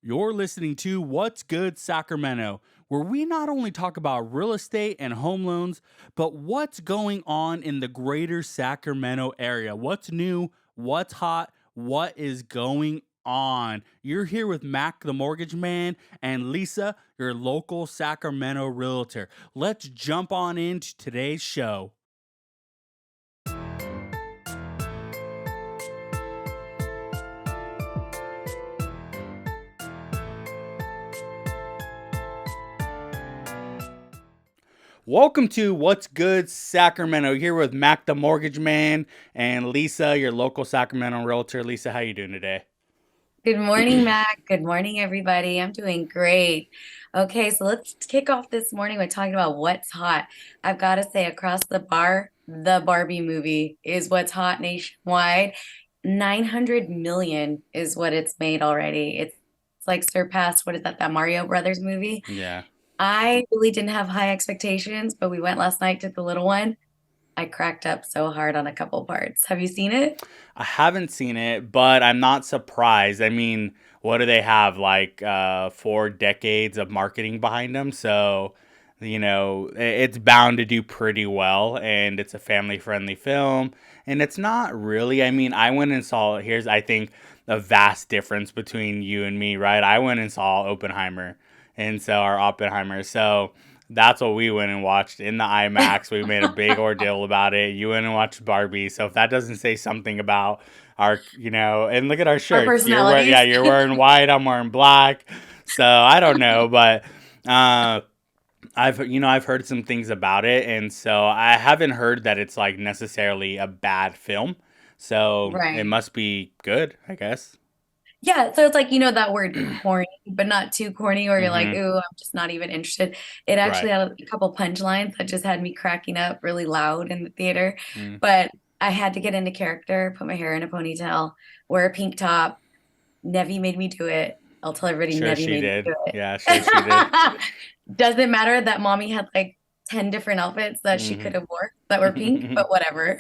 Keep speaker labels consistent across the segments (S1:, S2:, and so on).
S1: You're listening to What's Good Sacramento, where we not only talk about real estate and home loans, but what's going on in the greater Sacramento area. What's new, what's hot, what is going on. You're here with Mac, the mortgage man, and Lisa, your local Sacramento realtor. Let's jump on into today's show. Welcome to What's Good Sacramento. Here with Mac the Mortgage Man and Lisa, your local Sacramento realtor. Lisa, how you doing today?
S2: Good morning, Mac. Good morning, everybody. I'm doing great. Okay, so let's kick off this morning by talking about what's hot. I've got to say, across the bar, the Barbie movie is what's hot nationwide. 900 million is what it's made already. It's like surpassed, what is that Mario Brothers movie?
S1: Yeah.
S2: I really didn't have high expectations, but we went last night to the little one. I cracked up so hard on a couple parts. Have you seen it?
S1: I haven't seen it, but I'm not surprised. I mean, what do they have? Like 4 decades of marketing behind them. So, it's bound to do pretty well. And it's a family friendly film. And it's not really, I mean, I went and saw, here's, I think, a vast difference between you and me, right? I went and saw Oppenheimer. And so, our Oppenheimer. So, that's what we went and watched in the IMAX. We made a big ordeal about it. You went and watched Barbie. So if that doesn't say something about our, and look at our
S2: Our
S1: shirts. Yeah,
S2: personalities.
S1: you're wearing white. I'm wearing black. So I don't know, but uh, I've heard some things about it, and so I haven't heard that it's like necessarily a bad film. So it
S2: Right.
S1: must be good, I guess.
S2: Yeah, so it's like that word corny, but not too corny, or you're like,
S1: Mm-hmm.
S2: ooh, I'm just not even interested. It actually
S1: Right.
S2: had a couple punchlines that just had me cracking up really loud in the theater.
S1: Mm.
S2: But I had to get into character, put my hair in a ponytail, wear a pink top. Nevi made me do it. I'll tell everybody
S1: Sure,
S2: Nevi
S1: she
S2: made me
S1: did.
S2: do
S1: Yeah, sure, she did.
S2: it. Doesn't matter that mommy had like 10 different outfits that she could have wore that were pink,
S1: Mm-hmm.
S2: but whatever.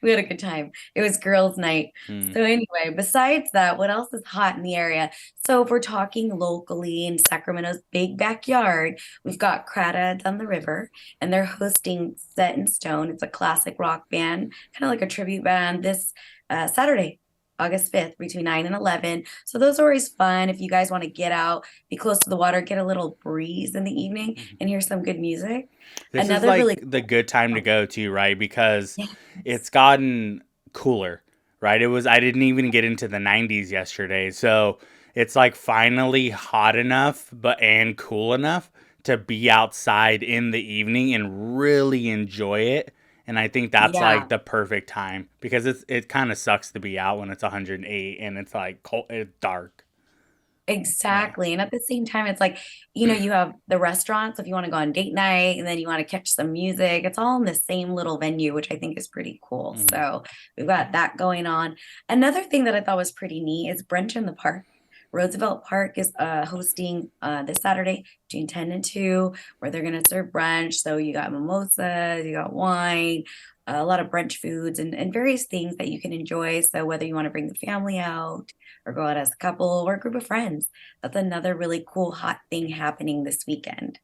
S2: We had a good time. It was girls' night. So anyway, besides that, what else is hot in the area? So if we're talking locally in Sacramento's big backyard, we've got Craterheads on the river, and they're hosting Set in Stone. It's a classic rock band, kind of like a tribute band this Saturday. August 5th between 9 and 11. So those are always fun if you guys want to get out, be close to the water, get a little breeze in the evening and hear some good music.
S1: This is
S2: Another
S1: like
S2: really
S1: the good time to
S2: cool,
S1: go to, right? Because
S2: yes.
S1: it's gotten cooler, right? I didn't even get into the 90s yesterday. So it's like finally hot enough and cool enough to be outside in the evening and really enjoy it. And I think that's like
S2: Yeah.
S1: the perfect time because it kind of sucks to be out when it's 108 and it's like cold, it's dark. Yeah.
S2: Exactly. And at the same time, it's like, you have the restaurants if you want to go on date night and then you want to catch some music. It's all in the same little venue, which I think is pretty cool.
S1: Mhm.
S2: So we've got that going on. Another thing that I thought was pretty neat is brunch in the park. Roosevelt Park is hosting this Saturday between 10 and 2, where they're going to serve brunch. So you got mimosas, you got wine, a lot of brunch foods, and various things that you can enjoy. So whether you want to bring the family out, or go out as a couple or a group of friends. That's another really cool, hot thing happening this weekend.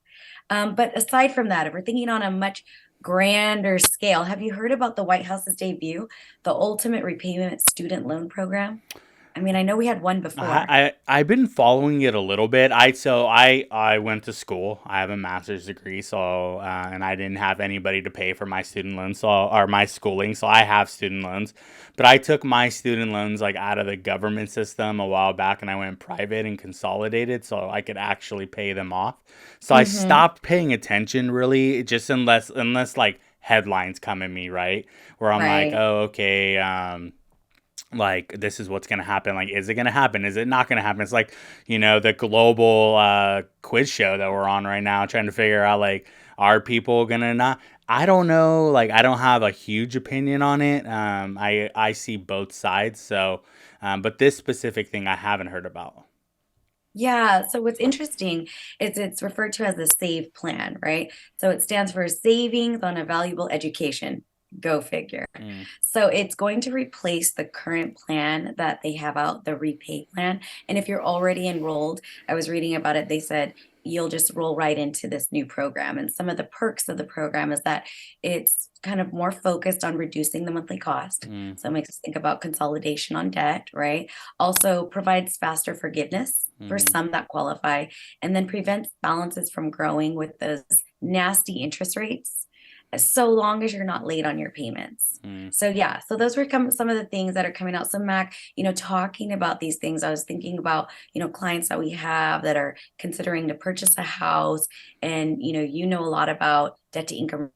S2: But aside from that, if we're thinking on a much grander scale, have you heard about the White House's debut, the Ultimate Repayment Student Loan Program? I mean, I know we had one before.
S1: I've been following it a little bit. I went to school. I have a master's degree, so and I didn't have anybody to pay for my student loans, or my schooling, so I have student loans. But I took my student loans like out of the government system a while back, and I went private and consolidated, so I could actually pay them off. So I
S2: Hmm.
S1: stopped paying attention really, just unless like headlines come at me, right, where I'm like,
S2: Right.
S1: oh, okay. Like this is what's going to happen, like is it going to happen, is it not going to happen? It's like the global quiz show that we're on right now, trying to figure out like, are people going to not, I don't know, like I don't have a huge opinion on it. I see both sides. So but this specific thing I haven't heard about.
S2: Yeah, so what's interesting is it's referred to as the SAVE plan, right? So it stands for Savings on a Valuable Education. Go figure.
S1: Mm,
S2: So it's going to replace the current plan that they have out, the repay plan. And if you're already enrolled, I was reading about it, they said you'll just roll right into this new program. And some of the perks of the program is that it's kind of more focused on reducing the monthly cost.
S1: mm,
S2: So it makes us think about consolidation on debt, right? Also provides faster forgiveness for
S1: mm,
S2: some that qualify, and then prevents balances from growing with those nasty interest rates, so long as you're not late on your payments.
S1: mm.
S2: So yeah, so those were some of the things that are coming out. So Mac, talking about these things, I was thinking about, clients that we have that are considering to purchase a house, and a lot about debt to income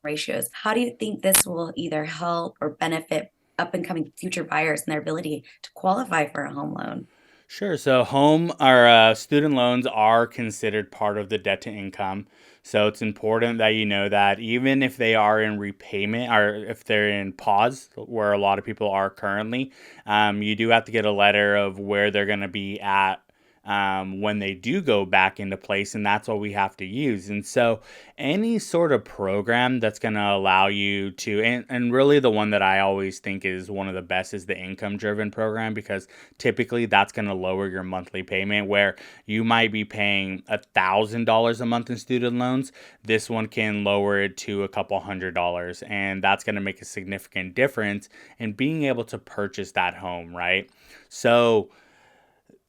S2: ratios. How do you think this will either help or benefit up and coming future buyers and their ability to qualify for a home loan?
S1: Sure. So home or student loans are considered part of the debt to income. So it's important that you know that even if they are in repayment or if they're in pause, where a lot of people are currently, you do have to get a letter of where they're going to be at when they do go back into place, and that's what we have to use. And so, any sort of program that's going to allow you to, and really the one that I always think is one of the best is the income driven program, because typically that's going to lower your monthly payment. Where you might be paying $1,000 a month in student loans, this one can lower it to a couple $100, and that's going to make a significant difference in being able to purchase that home, right? So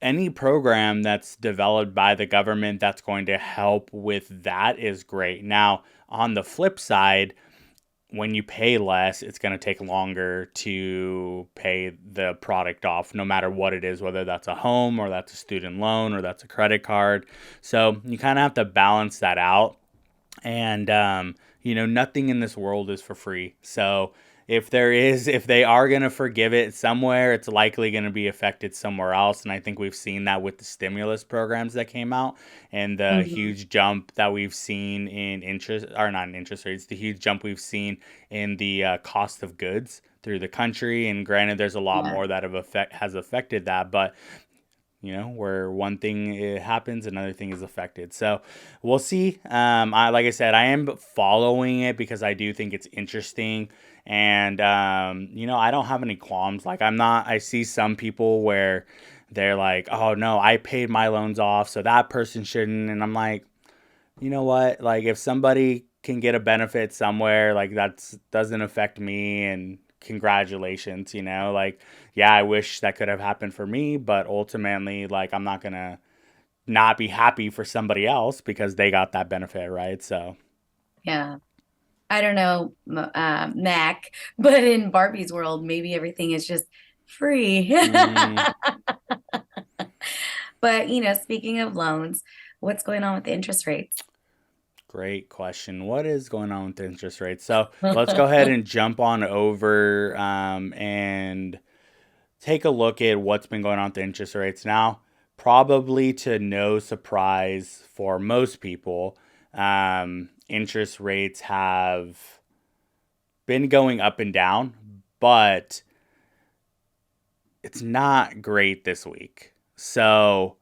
S1: any program that's developed by the government that's going to help with that is great. Now, on the flip side, when you pay less, it's going to take longer to pay the product off, no matter what it is, whether that's a home or that's a student loan or that's a credit card. So you kind of have to balance that out. And nothing in this world is for free. So if they are going to forgive it somewhere, it's likely going to be affected somewhere else. And I think we've seen that with the stimulus programs that came out, and the
S2: Mhm.
S1: huge jump that we've seen in interest, or not in interest rates, the huge jump we've seen in the cost of goods through the country. And granted, there's a lot
S2: Yeah.
S1: more that has affected that, but where one thing happens, another thing is affected. So we'll see. Like I said, I am following it because I do think it's interesting, and I don't have any qualms. Like I'm not. I see some people where they're like, "Oh no, I paid my loans off, so that person shouldn't," and I'm like, you know what? Like if somebody can get a benefit somewhere, like that's doesn't affect me, and congratulations, like yeah, I wish that could have happened for me, but ultimately like I'm not going to not be happy for somebody else because they got that benefit, right? So,
S2: Yeah. I don't know, Mac, but in Barbie's world, maybe everything is just free.
S1: mm,
S2: But, speaking of loans, what's going on with the interest rates?
S1: great question. What is going on with the interest rates? So, let's go ahead and jump on over and take a look at what's been going on with the interest rates now. Probably to no surprise for most people, interest rates have been going up and down, but it's not great this week. So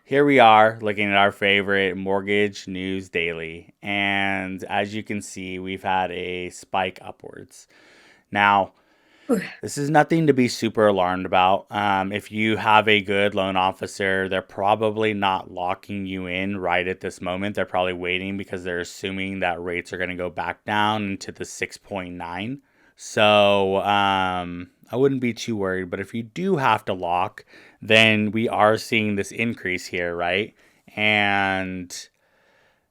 S1: here we are looking at our favorite mortgage news daily. And as you can see, we've had a spike upwards. Now, this is nothing to be super alarmed about. If you have a good loan officer, they're probably not locking you in right at this moment. They're probably waiting because they're assuming that rates are going to go back down into the 6.9. So I wouldn't be too worried. But if you do have to lock, then we are seeing this increase here, right? And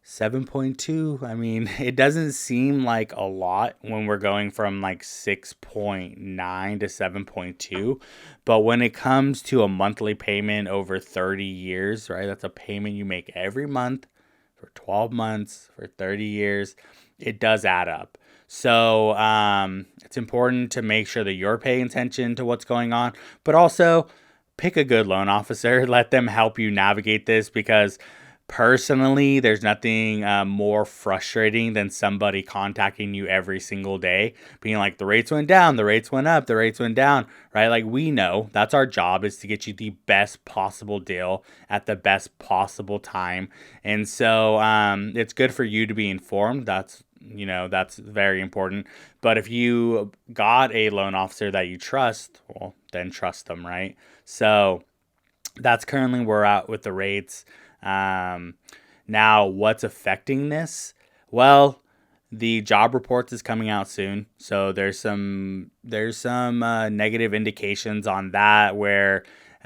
S1: 7.2. I mean, it doesn't seem like a lot when we're going from like 6.9 to 7.2. But when it comes to a monthly payment over 30 years, right? That's a payment you make every month for 12 months for 30 years. It does add up. So it's important to make sure that you're paying attention to what's going on, but also pick a good loan officer. Let them help you navigate this, because personally, there's nothing more frustrating than somebody contacting you every single day, being like, the rates went down, the rates went up, the rates went down, right? Like, we know that's our job, is to get you the best possible deal at the best possible time. And so it's good for you to be informed. That's that's very important. But if you got a loan officer that you trust, well, then trust them, right? So that's currently where we're at with the rates. Um, Now, what's affecting this? Well, the job reports is coming out soon, so there's some negative indications on that where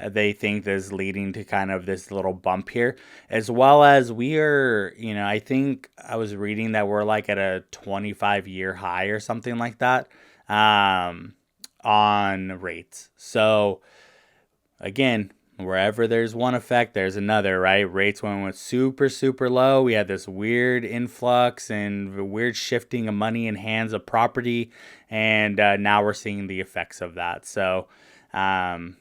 S1: they think this is leading to kind of this little bump here, as well as we are. I think I was reading that we're like at a 25-year high or something like that, um, on rates. So again, wherever there's one effect, there's another, right? Rates went super, super low. We had this weird influx and weird shifting of money in hands of property, and now we're seeing the effects of that. Um,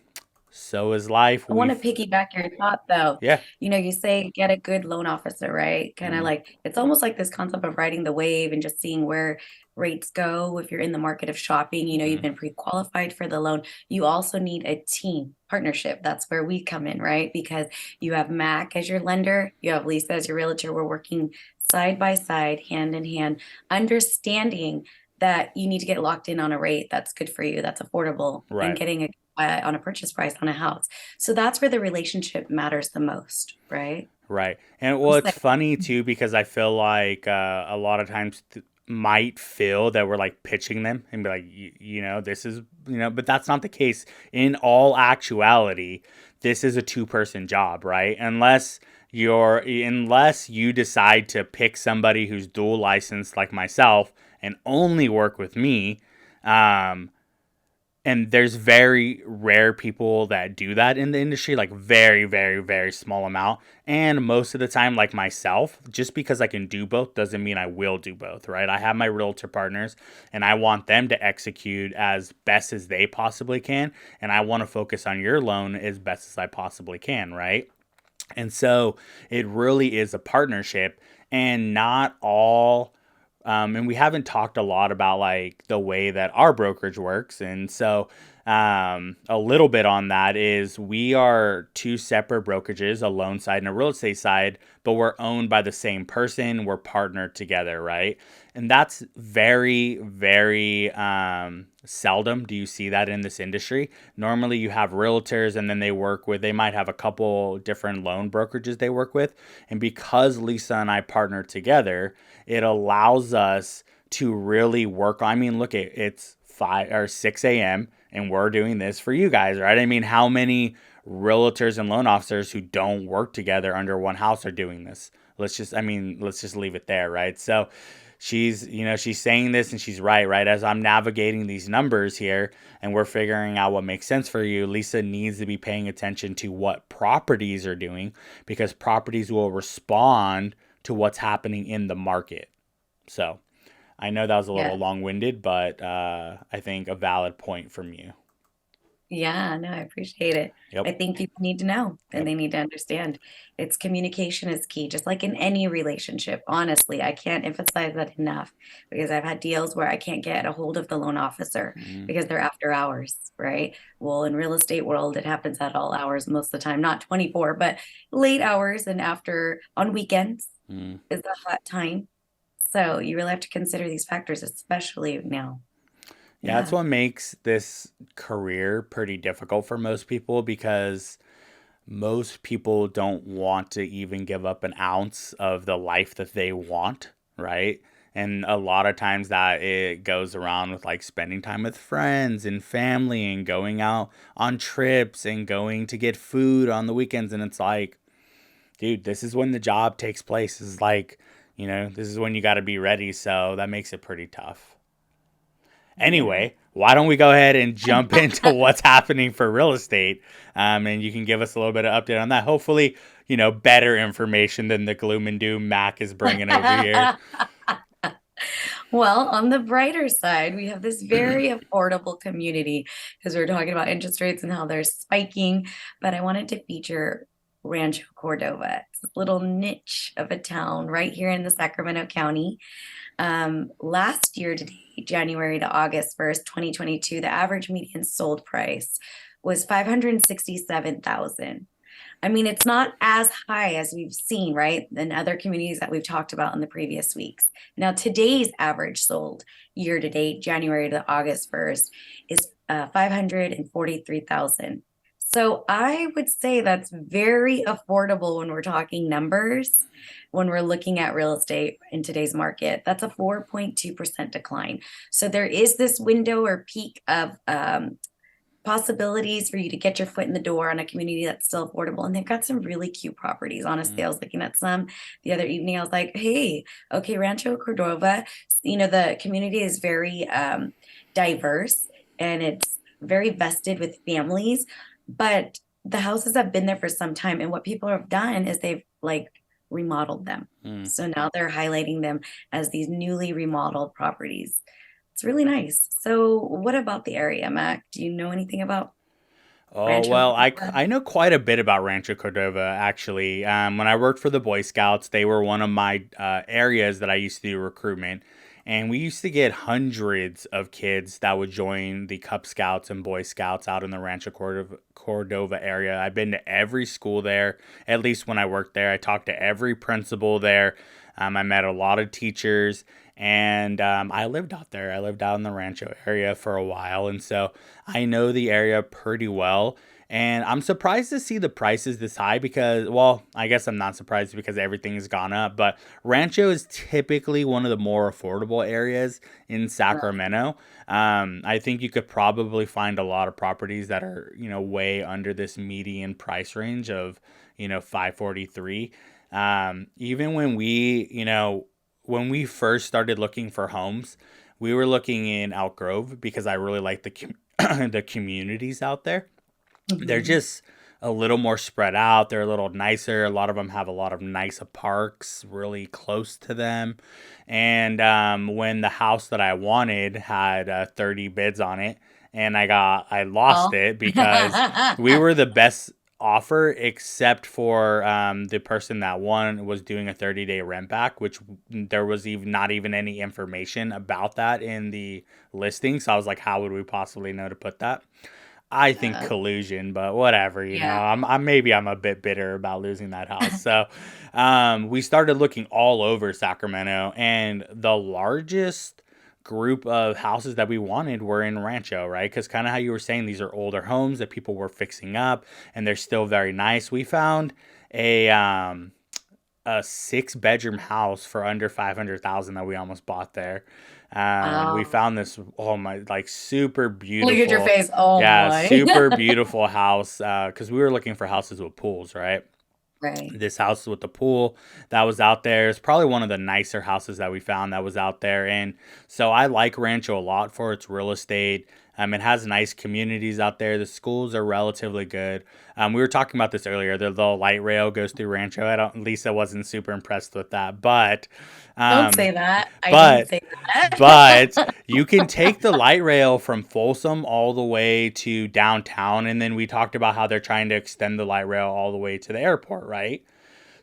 S1: so is life.
S2: I want to piggyback your thought though.
S1: Yeah.
S2: You say get a good loan officer, right? Kind of
S1: Mm-hmm.
S2: like it's almost like this concept of riding the wave and just seeing where rates go. If you're in the market of shopping, you've
S1: Mm-hmm.
S2: been pre-qualified for the loan. You also need a team partnership. That's where we come in, right? Because you have Mac as your lender, you have Lisa as your realtor. We're working side by side, hand in hand, understanding that you need to get locked in on a rate that's good for you, that's affordable, and
S1: Right.
S2: getting on a purchase price on a house. So that's where the relationship matters the most, right?
S1: Right. And well,
S2: It's
S1: it's
S2: like,
S1: funny too because I feel like a lot of times might feel that we're like pitching them and be like, this is, but that's not the case. In all actuality, this is a two-person job, right? Unless you decide to pick somebody who's dual licensed like myself and only work with me, um, and there's very rare people that do that in the industry, like very, very, very small amount. And most of the time, like myself, just because I can do both doesn't mean I will do both, right? I have my realtor partners and I want them to execute as best as they possibly can, and I want to focus on your loan as best as I possibly can, right? And so it really is a partnership, and not all. And we haven't talked a lot about like the way that our brokerage works. And so a little bit on that is we are two separate brokerages, a loan side and a real estate side, but we're owned by the same person. We're partnered together, right? And that's very, very seldom do you see that in this industry. Normally, you have realtors and then they might have a couple different loan brokerages they work with. And because Lisa and I partner together, it allows us to really work on. I mean, look, it's 5 or 6 a.m. and we're doing this for you guys, right? I mean, how many realtors and loan officers who don't work together under one house are doing this? Let's just leave it there, right? So she's saying this and she's right, right? As I'm navigating these numbers here and we're figuring out what makes sense for you, Lisa needs to be paying attention to what properties are doing, because properties will respond to what's happening in the market. So I know that was a
S2: yeah.
S1: little long winded, but I think a valid point from you.
S2: Yeah, no, I appreciate it. I
S1: Yep.
S2: think people need to know and
S1: Yep.
S2: they need to understand. It's communication is key, just like in any relationship. Honestly, I can't emphasize that enough because I've had deals where I can't get a hold of the loan officer
S1: Mm,
S2: because they're after hours, right? Well, in real estate world, it happens at all hours most of the time, not 24, but late hours and after on weekends
S1: mm.
S2: is the hot time. So you really have to consider these factors, especially now.
S1: Yeah, that's
S2: Yeah.
S1: what makes this career pretty difficult for most people, because most people don't want to even give up an ounce of the life that they want, right? And a lot of times that it goes around with like spending time with friends and family and going out on trips and going to get food on the weekends. And it's like, dude, this is when the job takes place. This is like, this is when you got to be ready. So that makes it pretty tough.
S2: Yeah.
S1: Anyway, why don't we go ahead and jump into what's happening for real estate? And you can give us a little bit of update on that. Hopefully, better information than the gloom and doom Mac is bringing over here.
S2: Well, on the brighter side, we have this very affordable community because we're talking about interest rates and how they're spiking. But I wanted to feature Rancho Cordova. It's a little niche of a town right here in the Sacramento County. Last year to date, January to August 1st, 2022, the average median sold price was 567,000. I mean, it's not as high as we've seen, right, in other communities that we've talked about in the previous weeks. Now, today's average sold year to date, January to August 1st, is 543,000. So I would say that's very affordable when we're talking numbers. When we're looking at real estate in today's market, that's a 4.2% decline. So there is this window or peak of possibilities for you to get your foot in the door on a community that's still affordable. And they've got some really cute properties. Honestly, I was looking at some the other evening. I was like, hey, okay, Rancho Cordova, the community is very diverse and it's very vested with families, but the houses have been there for some time. And what people have done is they've like remodeled them.
S1: Mm.
S2: So now they're highlighting them as these newly remodeled properties. It's really nice. So, what about the area, Mac? Do you know anything about
S1: Oh,
S2: Rancho
S1: well,
S2: Cordova?
S1: I know quite a bit about Rancho Cordova, actually. When I worked for the Boy Scouts, they were one of my areas that I used to do recruitment. And we used to get hundreds of kids that would join the Cub Scouts and Boy Scouts out in the Cordova area. I've been to every school there, at least when I worked there. I talked to every principal there. I met a lot of teachers, and I lived out there. I lived out in the Rancho area for a while, and so I know the area pretty well. And I'm surprised to see the prices this high because, well, I guess I'm not surprised because everything's gone up. But Rancho is typically one of the more affordable areas in Sacramento. I think you could probably find a lot of properties that are, way under this median price range of, 543. Even when we first started looking for homes, we were looking in Elk Grove because I really like the communities out there. They're
S2: Mhm.
S1: just a little more spread out. They're a little nicer. A lot of them have a lot of nice parks really close to them. And when the house that I wanted had 30 bids on it, and I lost
S2: Oh.
S1: it because we were the best offer except for the person that won was doing a 30-day rent back, which there was even not even any information about that in the listing. So I was like, how would we possibly know to put that? I think
S2: Uh,
S1: collusion, but whatever,
S2: yeah.
S1: I'm a bit bitter about losing that house. So, we started looking all over Sacramento, and the largest group of houses that we wanted were in Rancho, right? Because kind of how you were saying, these are older homes that people were fixing up, and they're still very nice. We found a um, a 6 bedroom house for under 500,000 that we almost bought there. We
S2: Wow.
S1: found this, oh my, like super
S2: Look at your
S1: beautiful,
S2: face. Oh
S1: yeah,
S2: my.
S1: super beautiful house. Because we were looking for houses with pools, right?
S2: Right.
S1: This house with the pool that was out there is probably one of the nicer houses that we found that was out there. And so I like Rancho a lot for its real estate. It has nice communities out there. The schools are relatively good. We were talking about this earlier. The light rail goes through Rancho. Lisa wasn't super impressed with that,
S2: Don't
S1: um,
S2: say that. I didn't
S1: but
S2: say that.
S1: but you can take the light rail from Folsom all the way to downtown, and then we talked about how they're trying to extend the light rail all the way to the airport, right?
S2: Yes.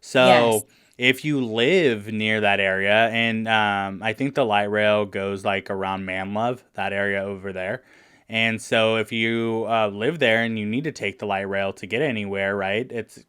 S1: So if you live near that area, and I think the light rail goes like around Manlove, that area over there. And so if you live there and you need to take the light rail to get anywhere, right? It's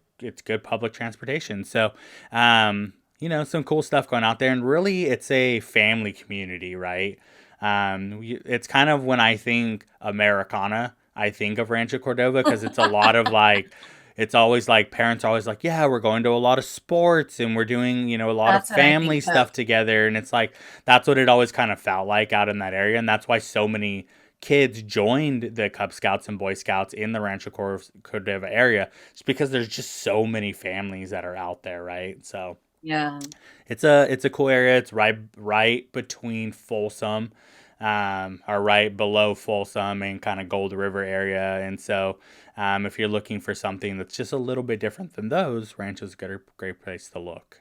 S1: good public transportation. So, some cool stuff going out there, and really, it's a family community, right? It's kind of when I think Americana, I think of Rancho Cordova because it's a lot of like it's always like parents are always like, yeah, we're going to a lot of sports and we're doing, a lot of
S2: That's what I
S1: family
S2: think of.
S1: stuff together. And it's like, that's what it always kind of felt like out in that area. And that's why so many kids joined the Cub Scouts and Boy Scouts in the Cordova area. It's because there's just so many families that are out there, right? So
S2: Yeah.
S1: it's a cool area. It's right between Folsom, or right below Folsom and kind of Gold River area. And so, if you're looking for something that's just a little bit different than those, Rancho's a great place to look.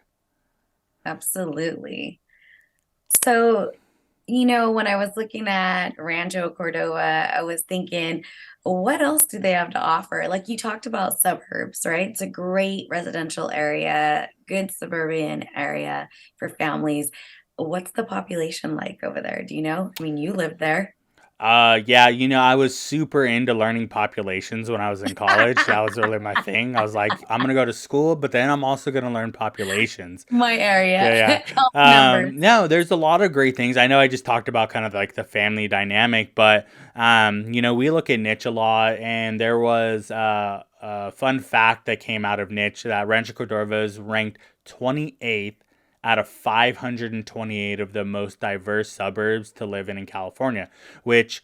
S2: Absolutely. So, when I was looking at Rancho Cordova, I was thinking, what else do they have to offer? Like you talked about suburbs, right? It's a great residential area, good suburban area for families. What's the population like over there? Do you know? I mean, you live there.
S1: Yeah, I was super into learning populations when I was in college. That was really my thing. I was like, I'm gonna go to school, but then I'm also gonna learn populations.
S2: My area,
S1: Yeah,
S2: health numbers.
S1: no, there's a lot of great things. I know I just talked about kind of like the family dynamic, but we look at niche a lot, and there was a fun fact that came out of niche that Rancho Cordova is ranked 28th out of 528 of the most diverse suburbs to live in California, which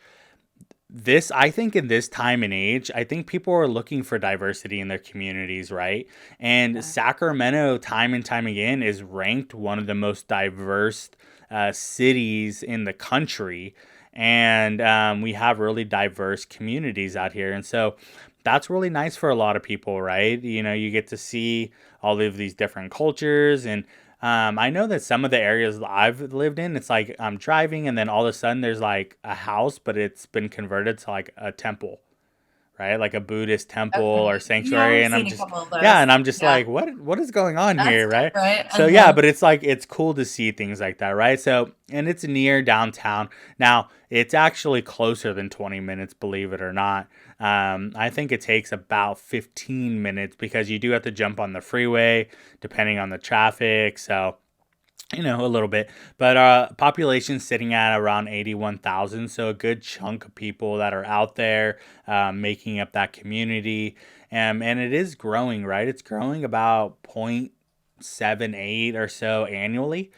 S1: this I think in this time and age, I think people are looking for diversity in their communities, right? And
S2: Yeah.
S1: Sacramento, time and time again, is ranked one of the most diverse cities in the country, and we have really diverse communities out here, and so that's really nice for a lot of people, right? You get to see all of these different cultures, and I know that some of the areas I've lived in, it's like I'm driving and then all of a sudden there's like a house, but it's been converted to like a temple, right? Like a Buddhist temple or
S2: Okay. Yeah,
S1: sanctuary.
S2: I've
S1: And I'm
S2: seen a
S1: just,
S2: couple of
S1: yeah,
S2: those.
S1: and I'm just
S2: Yeah,
S1: like, what is going on
S2: that's
S1: here, right?
S2: different.
S1: So yeah,
S2: Uh-huh.
S1: but it's like it's cool to see things like that, right? So and it's near downtown. Now it's actually closer than 20 minutes, believe it or not. I think it takes about 15 minutes because you do have to jump on the freeway depending on the traffic. So a little bit, but population sitting at around 81,000, so a good chunk of people that are out there making up that community, and it is growing, right? It's growing about 0.78 or so annually,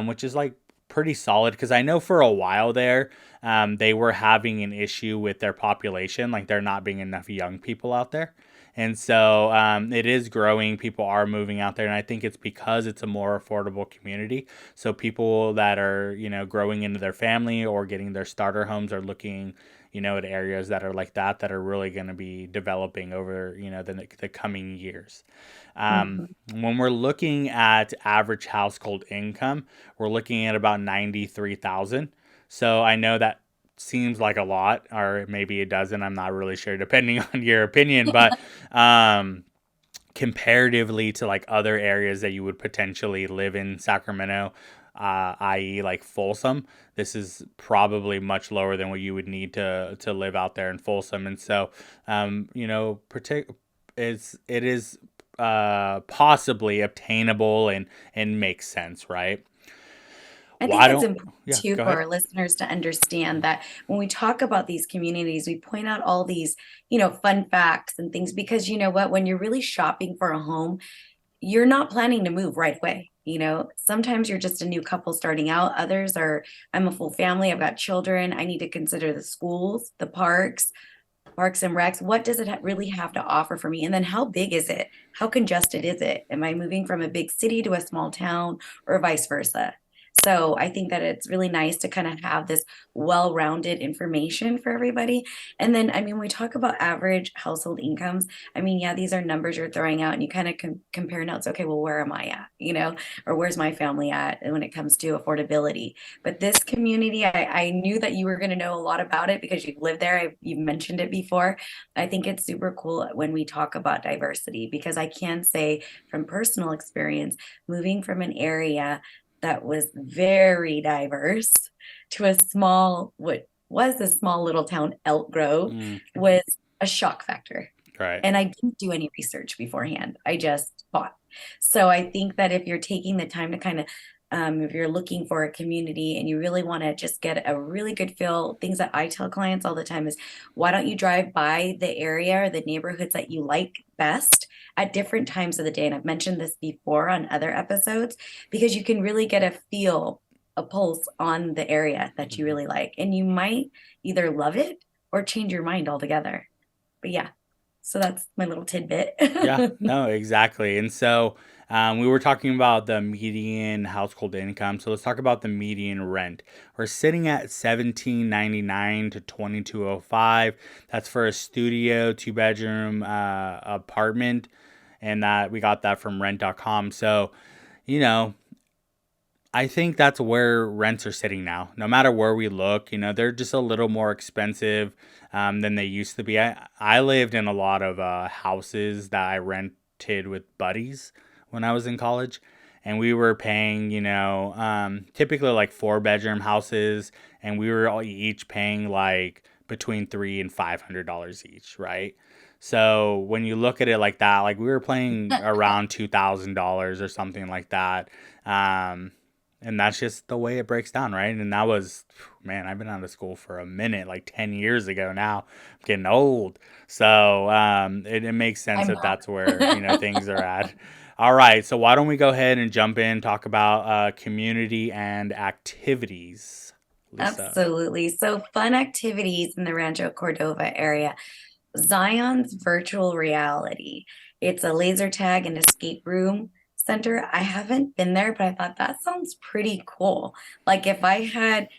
S1: which is like pretty solid because I know for a while there they were having an issue with their population, like there not being enough young people out there. And so it is growing. People are moving out there, and I think it's because it's a more affordable community. So people that are growing into their family or getting their starter homes are looking at areas that are like that are really going to be developing over the coming years.
S2: Mhm.
S1: When we're looking at average household income, we're looking at about 93,000. So I know that seems like a lot, or maybe it doesn't. I'm not really sure, depending on your opinion. But um, comparatively to like other areas that you would potentially live in Sacramento, i.e., like Folsom, this is probably much lower than what you would need to live out there in Folsom. And so, it is possibly obtainable and makes sense, right?
S2: I think
S1: Why
S2: it's
S1: don't?
S2: important
S1: Yeah,
S2: too
S1: go
S2: for
S1: ahead.
S2: our listeners to understand that when we talk about these communities, we point out all these, fun facts and things because you know what, when you're really shopping for a home, you're not planning to move right away. Sometimes you're just a new couple starting out. Others are, I'm a full family, I've got children. I need to consider the schools, the parks and recs. What does it really have to offer for me? And then how big is it? How congested is it? Am I moving from a big city to a small town or vice versa? So I think that it's really nice to kind of have this well-rounded information for everybody. And then, I mean, we talk about average household incomes. I mean, yeah, these are numbers you're throwing out, and you kind of compare notes. Okay, well, where am I at? Or where's my family at when it comes to affordability? But this community, I knew that you were going to know a lot about it because you've lived there. You've mentioned it before. I think it's super cool when we talk about diversity because I can say from personal experience, moving from an area that was very diverse to a small, what was a small little town, Elk Grove,
S1: Mm,
S2: was a shock factor.
S1: right.
S2: And I didn't do any research beforehand. I just bought. So I think that if you're taking the time to kind of, if you're looking for a community and you really want to just get a really good feel, things that I tell clients all the time is why don't you drive by the area or the neighborhoods that you like best at different times of the day? And I've mentioned this before on other episodes because you can really get a feel, a pulse on the area that you
S1: Mhm.
S2: really like. And you might either love it or change your mind altogether. But yeah, so that's my little tidbit.
S1: Yeah, no, exactly. And so we were talking about the median household income. So let's talk about the median rent. We're sitting at 17.99 to 22.05. That's for a studio, two bedroom apartment, and that we got that from rent.com. So, you know, I think that's where rents are sitting now. No matter where we look, they're just a little more expensive than they used to be. I lived in a lot of houses that I rented with buddies when I was in college. And we were paying, typically like four-bedroom houses. and we were all each paying like between $300 and $500 each, right? So when you look at it like that, like we were playing around $2,000 or something like that. Um, and that's just the way it breaks down, right? And that was, man, I've been out of school for a minute, like 10 years ago now. I'm getting old. So it makes sense
S2: I'm
S1: that
S2: not.
S1: that's where, things are at. All right. So why don't we go ahead and jump in, talk about community and activities, Lisa?
S2: Absolutely. So fun activities in the Rancho Cordova area. Zion's virtual reality. It's a laser tag and escape room center. I haven't been there, but I thought that sounds pretty cool. Like if I had,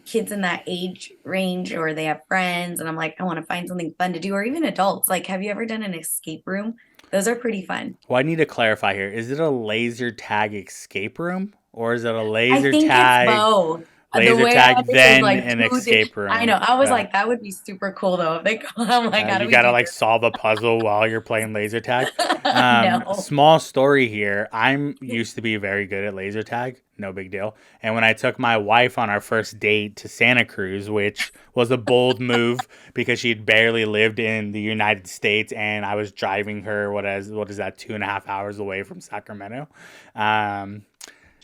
S2: kids in that age range or they have friends and I'm like, I want to find something fun to do, or even adults. Like, have you ever done an escape room? Those are pretty fun.
S1: Well, I need to clarify here. Is it a laser tag escape room or is it a
S2: I think it's both. The
S1: laser
S2: way I
S1: tag
S2: understood
S1: then
S2: like
S1: an
S2: two things.
S1: escape
S2: I
S1: room?
S2: know. I was
S1: Yeah.
S2: like, that would be super cool though. If they I'm like, how do
S1: You
S2: we
S1: gotta
S2: do
S1: like solve a puzzle while you're playing laser tag.
S2: this? No.
S1: Small story here. I'm used to be very good at laser tag. No big deal. And when I took my wife on our first date to Santa Cruz, which was a bold move because she'd barely lived in the United States, and I was driving her what is that 2.5 hours away from Sacramento. Um,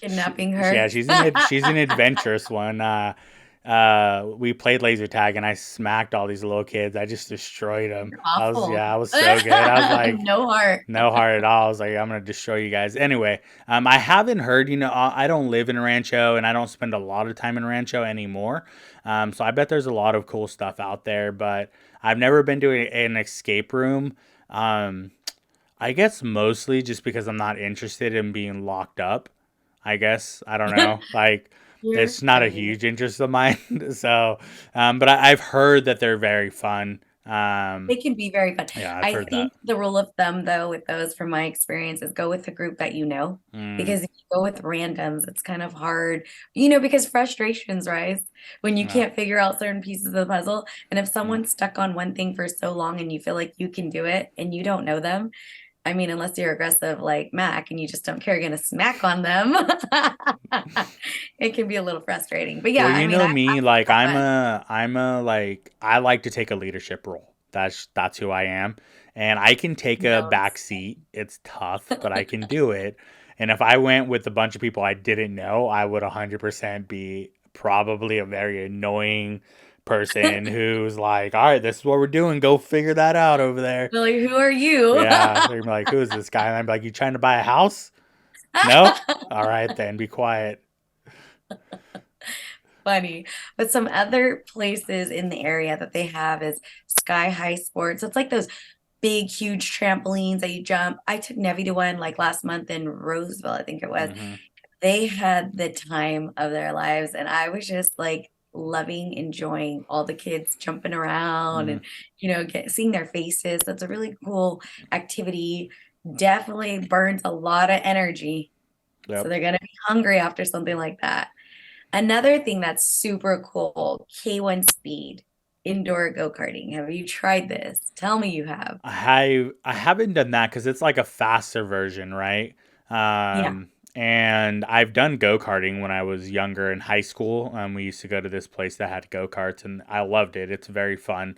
S2: Kidnapping
S1: yeah,
S2: her.
S1: she's an adventurous one. We played laser tag and I smacked all these little kids. I just destroyed them.
S2: You're awful.
S1: I was so good. I was like,
S2: No heart.
S1: no heart at all. I was like, I'm gonna destroy you guys. Anyway, I haven't heard. I don't live in Rancho and I don't spend a lot of time in Rancho anymore. So I bet there's a lot of cool stuff out there, but I've never been to an escape room. Um, I guess mostly just because I'm not interested in being locked up. I guess I don't know. Like
S2: You're
S1: it's not a
S2: funny.
S1: huge interest of mine. So, but I've heard that they're very fun.
S2: They can be very fun.
S1: Yeah, I've
S2: I
S1: heard that.
S2: think the rule of thumb, though, with those from my experience, is go with the group that you know.
S1: Mm,
S2: Because if you go with randoms, it's kind of hard, because frustrations rise when you
S1: yeah.
S2: can't figure out certain pieces of the puzzle. And if someone's stuck on one thing for so long and you feel like you can do it and you don't know them, I mean, unless you're aggressive like Mac and you just don't care, you're gonna smack on them. It can be a little frustrating. But yeah,
S1: Well,
S2: I
S1: you
S2: mean,
S1: know
S2: I
S1: me, like
S2: have fun.
S1: I'm a like I like to take a leadership role. That's who I am, and I can take a
S2: No,
S1: back seat. It's tough, but I can do it. And if I went with a bunch of people I didn't know, I would 100% be probably a very annoying person who's like, "All right, this is what we're doing. Go figure that out over there."
S2: like, who are you?
S1: Yeah, they're gonna be like, "Who is this guy?" And I'm like, "You trying to buy a house? No? All right, then be quiet."
S2: Funny. But some other places in the area that they have is Sky High Sports. It's like those big, huge trampolines that you jump. I took Nevi to one like last month in Roseville, I think it was.
S1: Hmm.
S2: They had the time of their lives, and I was just like loving, enjoying all the kids jumping around
S1: Mm,
S2: and seeing their faces. That's a really cool activity. Definitely burns a lot of energy. So
S1: yep.
S2: they're gonna be hungry after something like that. Another thing that's super cool, K1 Speed, indoor go-karting. Have you tried this? Tell me you have.
S1: I haven't done that because it's like a faster version, right?
S2: Yeah.
S1: And I've done go karting when I was younger in high school. We used to go to this place that had go karts, and I loved it. It's very fun.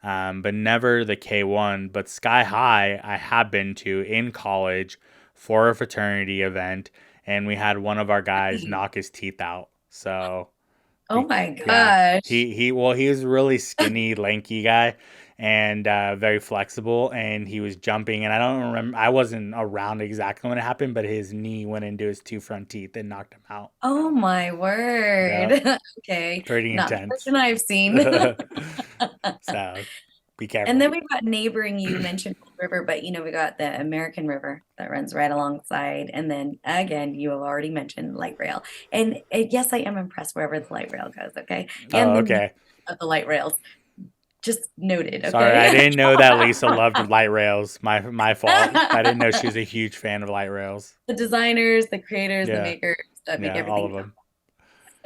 S1: But never the K1. But Sky High, I have been to in college for a fraternity event, and we had one of our guys
S2: Nice.
S1: knock his teeth out. So
S2: Oh my
S1: yeah,
S2: gosh.
S1: he was a really skinny, lanky guy, and very flexible. And he was jumping, and I don't remember. I wasn't around exactly when it happened, but his knee went into his two front teeth and knocked him out.
S2: Oh my
S1: Yep,
S2: word. Okay.
S1: pretty
S2: Not the
S1: intense.
S2: person I've seen.
S1: So be
S2: And
S1: careful.
S2: then we've got neighboring, you mentioned Old River, but we got the American River that runs right alongside. And then again, you have already mentioned light rail. And yes, I am impressed wherever the light rail goes, okay? And
S1: Oh,
S2: the use
S1: okay.
S2: of the light rails. Just noted,
S1: Sorry, I
S2: okay?
S1: didn't know that Lisa loved light rails. My fault. I didn't know she was a huge fan of light rails.
S2: The designers, the creators, the
S1: Yeah,
S2: makers that make
S1: yeah, all
S2: everything
S1: of them.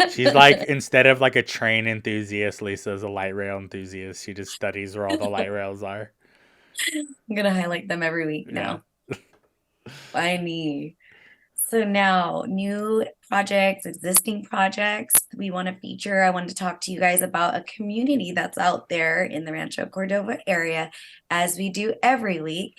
S1: She's like
S2: happen.
S1: instead of like a train enthusiast, Lisa's a light rail enthusiast. She just studies where all the light rails are.
S2: I'm gonna highlight them every week
S1: Yeah.
S2: now. By me. So now, new projects, existing projects we want to feature. I wanted to talk to you guys about a community that's out there in the Rancho Cordova area, as we do every week.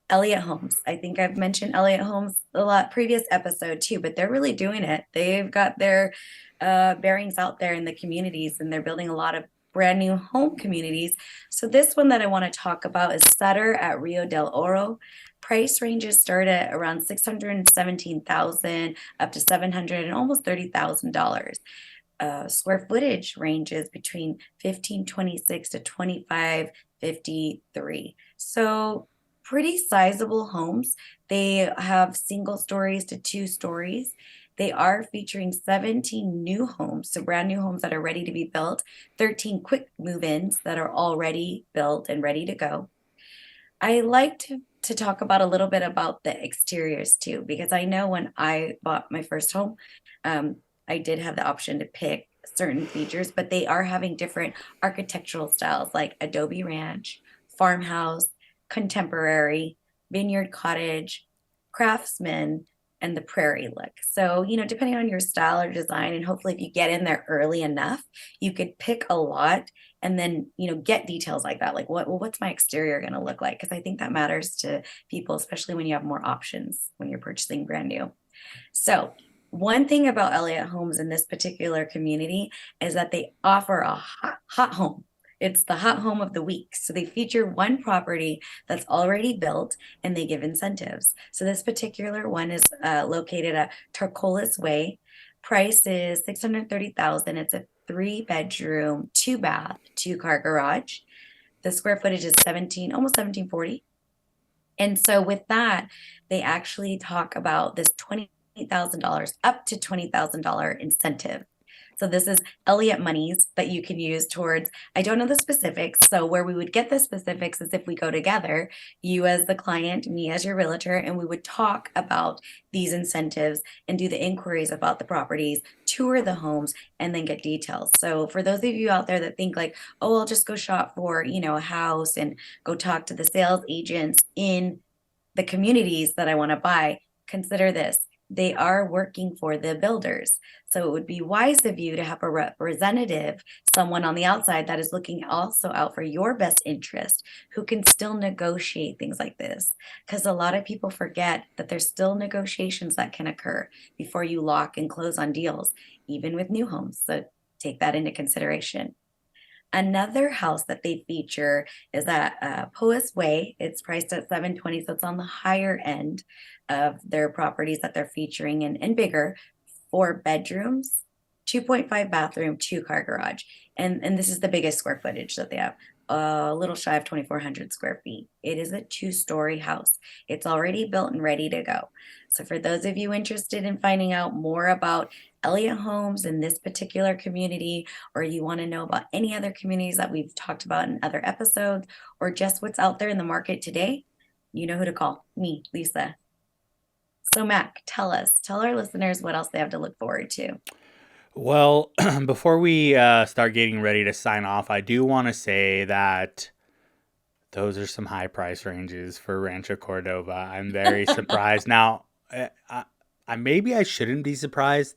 S2: Elliott Homes. I think I've mentioned Elliott Homes a lot previous episode too, but they're really doing it. They've got their bearings out there in the communities, and they're building a lot of brand new home communities. So this one that I want to talk about is Sutter at Rio del Oro. Price ranges start at around 617,000 up to 700 and almost $30,000. Square footage ranges between 1526 to 2553. So pretty sizable homes. They have single stories to two stories. They are featuring 17 new homes, so brand new homes that are ready to be built, 13 quick move-ins that are already built and ready to go. I like to talk about a little bit about the exteriors too, because I know when I bought my first home, um, I did have the option to pick certain features, but they are having different architectural styles like Adobe Ranch, farmhouse, contemporary, vineyard cottage, craftsman, and the prairie look. So, depending on your style or design, and hopefully if you get in there early enough, you could pick a lot and then get details like that, like what's my exterior going to look like, because I think that matters to people, especially when you have more options when you're purchasing brand new. So one thing about Elliott Homes in this particular community is that they offer a hot home. It's the hot home of the week. So they feature one property that's already built, and they give incentives. So this particular one is located at Tarcolis Way. Price is 630,000. It's a 3-bedroom, 2-bath, 2-car garage. The square footage is 17, almost 1740. And so with that, they actually talk about this $20,000 up to $20,000 incentive. So this is Elliott monies that you can use towards, I don't know the specifics. So where we would get the specifics is if we go together, you as the client, me as your realtor, and we would talk about these incentives and do the inquiries about the properties, tour the homes, and then get details. So for those of you out there that think like, oh, I'll just go shop for, a house and go talk to the sales agents in the communities that I want to buy, consider this. They are working for the builders. So it would be wise of you to have a representative, someone on the outside that is looking also out for your best interest, who can still negotiate things like this. Because a lot of people forget that there's still negotiations that can occur before you lock and close on deals, even with new homes. So take that into consideration. Another house that they feature is at Poas Way. It's priced at 720, so it's on the higher end of their properties that they're featuring, and bigger. 4 bedrooms, 2.5 bathroom, 2-car garage. And this is the biggest square footage that they have. A little shy of 2,400 square feet. It is a 2-story house. It's already built and ready to go. So for those of you interested in finding out more about Elliott Homes in this particular community, or you want to know about any other communities that we've talked about in other episodes, or just what's out there in the market today, you know who to call. Me, Lisa. So Mac, tell our listeners what else they have to look forward to.
S1: Well, before we start getting ready to sign off, I do want to say that those are some high price ranges for Rancho Cordova. I'm very surprised. Now, maybe I shouldn't be surprised.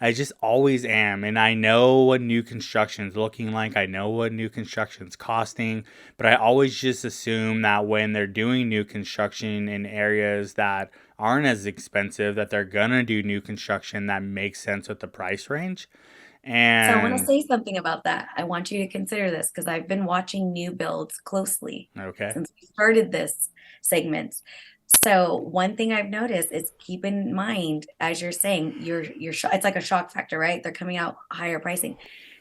S1: I just always am. And I know what new construction's looking like. I know what new construction's costing. But I always just assume that when they're doing new construction in areas that aren't as expensive, that they're going to do new construction that makes sense with the price range.
S2: So I want to
S1: And,
S2: say something about that. I want you to consider this because I've been watching new builds closely
S1: okay.
S2: since we started this segment. So one thing I've noticed is keep in mind, as you're saying, it's like a shock factor, right? They're coming out higher pricing.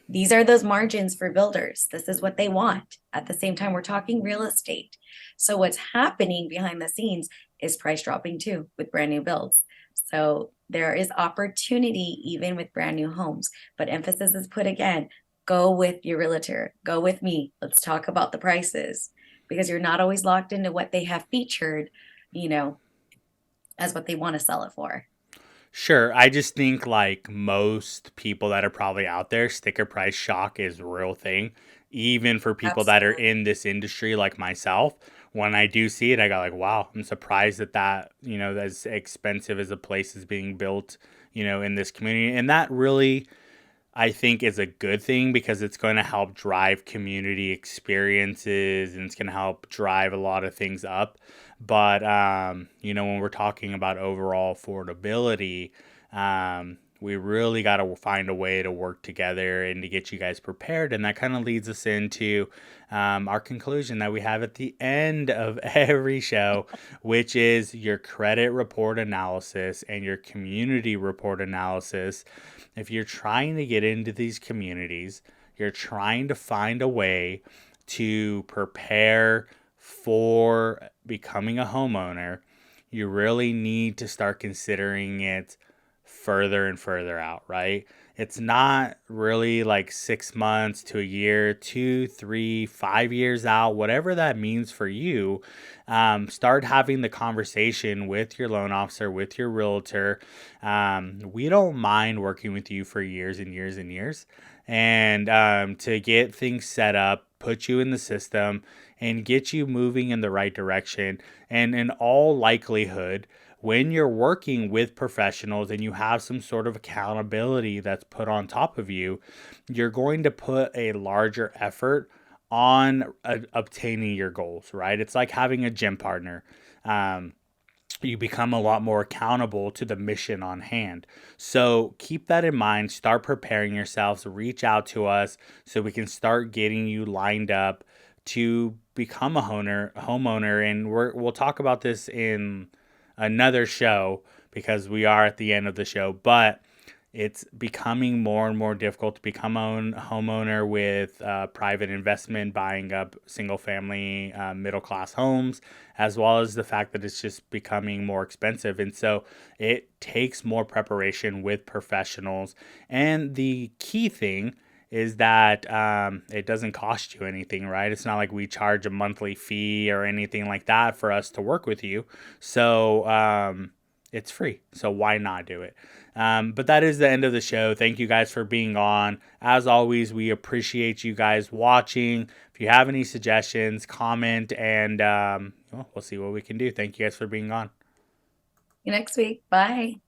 S2: These are those margins for builders. This is what they want. At the same time, we're talking real estate. So what's happening behind the scenes is price dropping too with brand new builds. So there is opportunity even with brand new homes, but emphasis is put again, go with your realtor, go with me. Let's talk about the prices, because you're not always locked into what they have featured, you know, as what they want to sell it for.
S1: Sure. I just think like most people that are probably out there, sticker price shock is a real thing. Even for people that are
S2: Absolutely.
S1: in this industry like myself, when I do see it, I got like, wow, I'm surprised that as expensive as a place is being built, in this community. And that really, I think, is a good thing because it's going to help drive community experiences and it's going to help drive a lot of things up. But, when we're talking about overall affordability, we really got to find a way to work together and to get you guys prepared. And that kind of leads us into our conclusion that we have at the end of every show, which is your credit report analysis and your community report analysis. If you're trying to get into these communities, you're trying to find a way to prepare for becoming a homeowner, you really need to start considering it further and further out, right? It's not really like 6 months to a year, 2, 3, 5 years out, whatever that means for you. Start having the conversation with your loan officer, with your realtor. We don't mind working with you for years and years and years. And to get things set up, put you in the system, and get you moving in the right direction. And in all likelihood, when you're working with professionals and you have some sort of accountability that's put on top of you, you're going to put a larger effort on obtaining your goals, right? It's like having a gym partner. Um, you become a lot more accountable to the mission on hand. So keep that in mind. Start preparing yourselves. Reach out to us so we can start getting you lined up to become a homeowner. And we'll talk about this in another show because we are at the end of the show. But it's becoming more and more difficult to become a homeowner with private investment, buying up single family, middle class homes, as well as the fact that it's just becoming more expensive. And so it takes more preparation with professionals. And the key thing is that it doesn't cost you anything, right? It's not like we charge a monthly fee or anything like that for us to work with you. So, it's free. So why not do it? But that is the end of the show. Thank you guys for being on. As always, we appreciate you guys watching. If you have any suggestions, comment, and we'll see what we can do. Thank you guys for being on.
S2: See you next week. Bye.